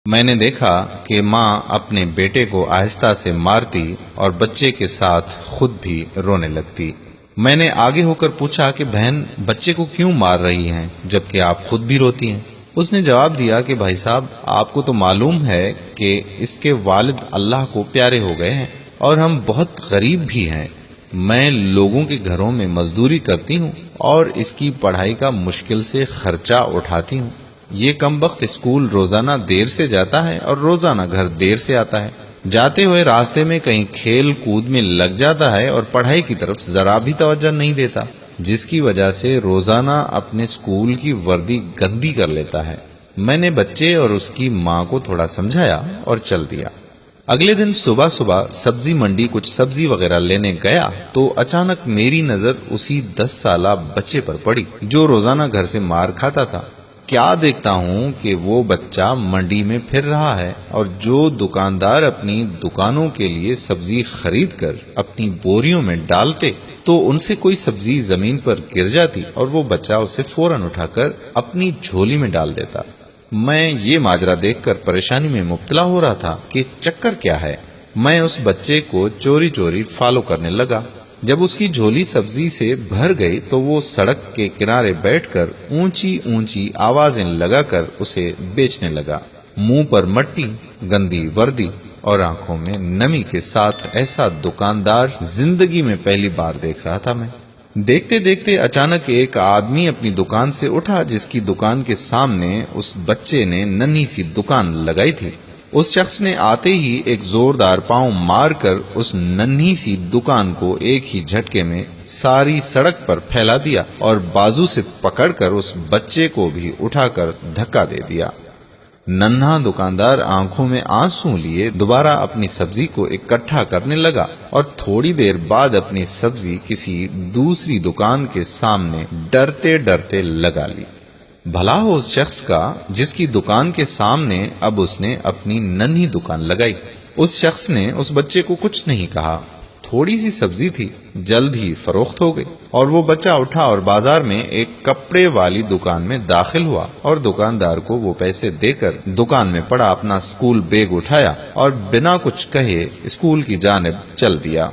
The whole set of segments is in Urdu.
میں نے دیکھا کہ ماں اپنے بیٹے کو آہستہ سے مارتی اور بچے کے ساتھ خود بھی رونے لگتی۔ میں نے آگے ہو کر پوچھا کہ بہن بچے کو کیوں مار رہی ہیں جبکہ آپ خود بھی روتی ہیں؟ اس نے جواب دیا کہ بھائی صاحب، آپ کو تو معلوم ہے کہ اس کے والد اللہ کو پیارے ہو گئے ہیں اور ہم بہت غریب بھی ہیں۔ میں لوگوں کے گھروں میں مزدوری کرتی ہوں اور اس کی پڑھائی کا مشکل سے خرچہ اٹھاتی ہوں۔ یہ کمبخت اسکول روزانہ دیر سے جاتا ہے اور روزانہ گھر دیر سے آتا ہے۔ جاتے ہوئے راستے میں کہیں کھیل کود میں لگ جاتا ہے اور پڑھائی کی طرف ذرا بھی توجہ نہیں دیتا، جس کی وجہ سے روزانہ اپنے اسکول کی وردی گندی کر لیتا ہے۔ میں نے بچے اور اس کی ماں کو تھوڑا سمجھایا اور چل دیا۔ اگلے دن صبح صبح سبزی منڈی کچھ سبزی وغیرہ لینے گیا تو اچانک میری نظر اسی 10 سالہ بچے پر پڑی جو روزانہ گھر سے مار کھاتا تھا۔ کیا دیکھتا ہوں کہ وہ بچہ منڈی میں پھر رہا ہے اور جو دکاندار اپنی دکانوں کے لیے سبزی خرید کر اپنی بوریوں میں ڈالتے تو ان سے کوئی سبزی زمین پر گر جاتی اور وہ بچہ اسے فوراً اٹھا کر اپنی جھولی میں ڈال دیتا۔ میں یہ ماجرا دیکھ کر پریشانی میں مبتلا ہو رہا تھا کہ چکر کیا ہے۔ میں اس بچے کو چوری چوری فالو کرنے لگا۔ جب اس کی جھولی سبزی سے بھر گئی تو وہ سڑک کے کنارے بیٹھ کر اونچی اونچی آوازیں لگا کر اسے بیچنے لگا۔ منہ پر مٹی، گندی وردی اور آنکھوں میں نمی کے ساتھ ایسا دکاندار زندگی میں پہلی بار دیکھ رہا تھا میں۔ دیکھتے دیکھتے اچانک ایک آدمی اپنی دکان سے اٹھا جس کی دکان کے سامنے اس بچے نے ننھی سی دکان لگائی تھی۔ اس شخص نے آتے ہی ایک زوردار پاؤں مار کر اس ننھی سی دکان کو ایک ہی جھٹکے میں ساری سڑک پر پھیلا دیا اور بازو سے پکڑ کر اس بچے کو بھی اٹھا کر دھکا دے دیا۔ ننھا دکاندار آنکھوں میں آنسو لیے دوبارہ اپنی سبزی کو اکٹھا کرنے لگا اور تھوڑی دیر بعد اپنی سبزی کسی دوسری دکان کے سامنے ڈرتے ڈرتے لگا لی۔ بھلا ہو اس شخص کا جس کی دکان کے سامنے اب اس نے اپنی ننھی دکان لگائی۔ اس شخص نے اس بچے کو کچھ نہیں کہا۔ تھوڑی سی سبزی تھی، جلد ہی فروخت ہو گئی اور وہ بچہ اٹھا اور بازار میں ایک کپڑے والی دکان میں داخل ہوا اور دکاندار کو وہ پیسے دے کر دکان میں پڑا اپنا اسکول بیگ اٹھایا اور بنا کچھ کہے اسکول کی جانب چل دیا۔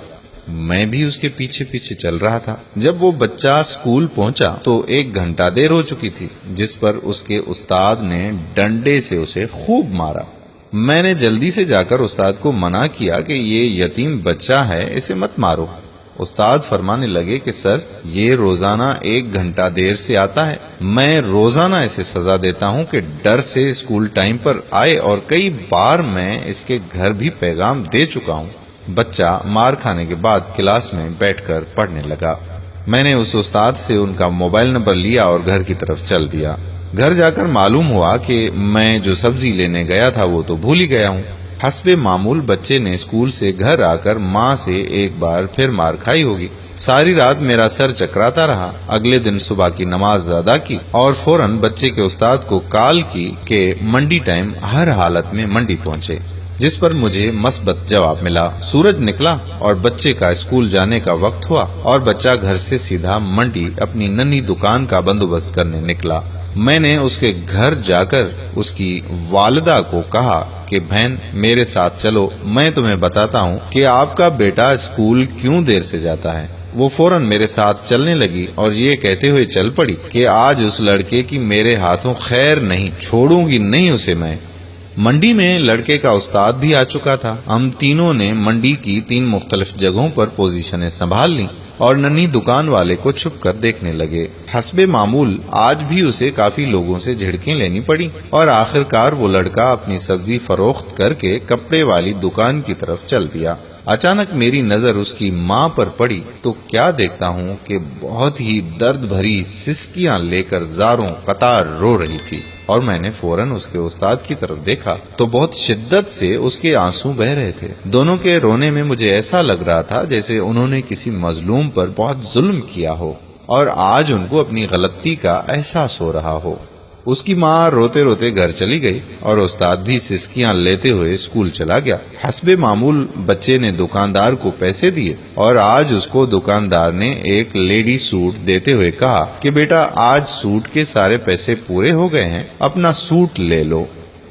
میں بھی اس کے پیچھے پیچھے چل رہا تھا۔ جب وہ بچہ اسکول پہنچا تو 1 گھنٹہ دیر ہو چکی تھی، جس پر اس کے استاد نے ڈنڈے سے اسے خوب مارا۔ میں نے جلدی سے جا کر استاد کو منع کیا کہ یہ یتیم بچہ ہے، اسے مت مارو۔ استاد فرمانے لگے کہ سر، یہ روزانہ 1 گھنٹہ دیر سے آتا ہے، میں روزانہ اسے سزا دیتا ہوں کہ ڈر سے اسکول ٹائم پر آئے اور کئی بار میں اس کے گھر بھی پیغام دے چکا ہوں۔ بچہ مار کھانے کے بعد کلاس میں بیٹھ کر پڑھنے لگا۔ میں نے اس استاد سے ان کا موبائل نمبر لیا اور گھر کی طرف چل دیا۔ گھر جا کر معلوم ہوا کہ میں جو سبزی لینے گیا تھا وہ تو بھول ہی گیا ہوں۔ حسب معمول بچے نے اسکول سے گھر آ کر ماں سے ایک بار پھر مار کھائی ہوگی۔ ساری رات میرا سر چکراتا رہا۔ اگلے دن صبح کی نماز ادا کی اور فوراً بچے کے استاد کو کال کی کہ منڈی ٹائم ہر حالت میں منڈی پہنچے، جس پر مجھے مثبت جواب ملا۔ سورج نکلا اور بچے کا اسکول جانے کا وقت ہوا اور بچہ گھر سے سیدھا منڈی اپنی ننھی دکان کا بندوبست کرنے نکلا۔ میں نے اس کے گھر جا کر اس کی والدہ کو کہا کہ بہن میرے ساتھ چلو، میں تمہیں بتاتا ہوں کہ آپ کا بیٹا اسکول کیوں دیر سے جاتا ہے۔ وہ فوراً میرے ساتھ چلنے لگی اور یہ کہتے ہوئے چل پڑی کہ آج اس لڑکے کی میرے ہاتھوں خیر نہیں، چھوڑوں گی نہیں اسے میں۔ منڈی میں لڑکے کا استاد بھی آ چکا تھا۔ ہم تینوں نے منڈی کی 3 مختلف جگہوں پر پوزیشنیں سنبھال لیں اور ننھی دکان والے کو چھپ کر دیکھنے لگے۔ حسب معمول آج بھی اسے کافی لوگوں سے جھڑکیں لینی پڑی اور آخرکار وہ لڑکا اپنی سبزی فروخت کر کے کپڑے والی دکان کی طرف چل دیا۔ اچانک میری نظر اس کی ماں پر پڑی تو کیا دیکھتا ہوں کہ بہت ہی درد بھری سسکیاں لے کر زاروں قطار رو رہی تھی، اور میں نے فوراً اس کے استاد کی طرف دیکھا تو بہت شدت سے اس کے آنسو بہ رہے تھے۔ دونوں کے رونے میں مجھے ایسا لگ رہا تھا جیسے انہوں نے کسی مظلوم پر بہت ظلم کیا ہو اور آج ان کو اپنی غلطی کا احساس ہو رہا ہو۔ اس کی ماں روتے روتے گھر چلی گئی اور استاد بھی سسکیاں لیتے ہوئے اسکول چلا گیا۔ حسب معمول بچے نے دکاندار کو پیسے دیے اور آج اس کو دکاندار نے ایک لیڈی سوٹ دیتے ہوئے کہا کہ بیٹا آج سوٹ کے سارے پیسے پورے ہو گئے ہیں، اپنا سوٹ لے لو۔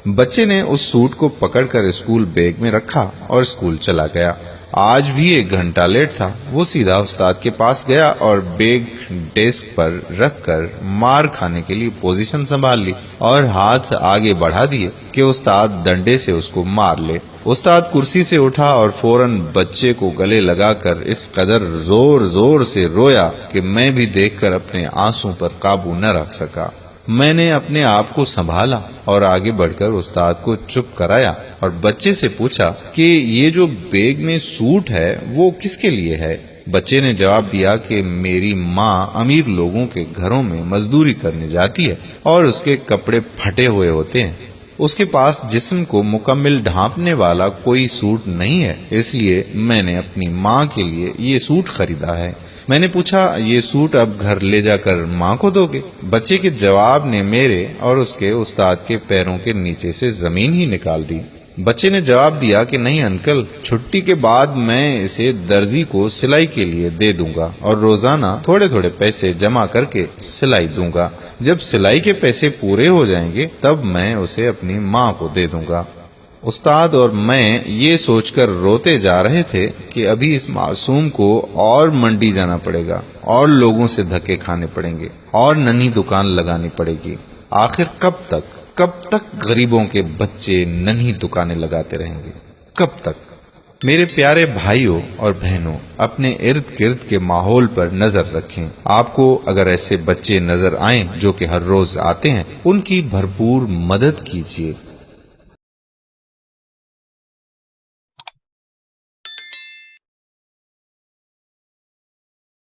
بچے نے اس سوٹ کو پکڑ کر اسکول بیگ میں رکھا اور اسکول چلا گیا۔ آج بھی 1 گھنٹہ لیٹ تھا۔ وہ سیدھا استاد کے پاس گیا اور بیگ ڈیسک پر رکھ کر مار کھانے کے لیے پوزیشن سنبھال لی اور ہاتھ آگے بڑھا دیے کہ استاد ڈنڈے سے اس کو مار لے۔ استاد کرسی سے اٹھا اور فوراً بچے کو گلے لگا کر اس قدر زور زور سے رویا کہ میں بھی دیکھ کر اپنے آنسوں پر قابو نہ رکھ سکا۔ میں نے اپنے آپ کو سنبھالا اور آگے بڑھ کر استاد کو چپ کرایا اور بچے سے پوچھا کہ یہ جو بیگ میں سوٹ ہے وہ کس کے لیے ہے؟ بچے نے جواب دیا کہ میری ماں امیر لوگوں کے گھروں میں مزدوری کرنے جاتی ہے اور اس کے کپڑے پھٹے ہوئے ہوتے ہیں۔ اس کے پاس جسم کو مکمل ڈھانپنے والا کوئی سوٹ نہیں ہے، اس لیے میں نے اپنی ماں کے لیے یہ سوٹ خریدا ہے۔ میں نے پوچھا یہ سوٹ اب گھر لے جا کر ماں کو دو گے؟ بچے کے جواب نے میرے اور اس کے استاد کے پیروں کے نیچے سے زمین ہی نکال دی۔ بچے نے جواب دیا کہ نہیں انکل، چھٹی کے بعد میں اسے درزی کو سلائی کے لیے دے دوں گا اور روزانہ تھوڑے تھوڑے پیسے جمع کر کے سلائی دوں گا۔ جب سلائی کے پیسے پورے ہو جائیں گے تب میں اسے اپنی ماں کو دے دوں گا۔ استاد اور میں یہ سوچ کر روتے جا رہے تھے کہ ابھی اس معصوم کو اور منڈی جانا پڑے گا اور لوگوں سے دھکے کھانے پڑیں گے اور ننھی دکان لگانی پڑے گی۔ آخر کب تک غریبوں کے بچے ننھی دکانیں لگاتے رہیں گے؟ کب تک؟ میرے پیارے بھائیوں اور بہنوں، اپنے ارد گرد کے ماحول پر نظر رکھیں۔ آپ کو اگر ایسے بچے نظر آئیں جو کہ ہر روز آتے ہیں، ان کی بھرپور مدد کیجیے۔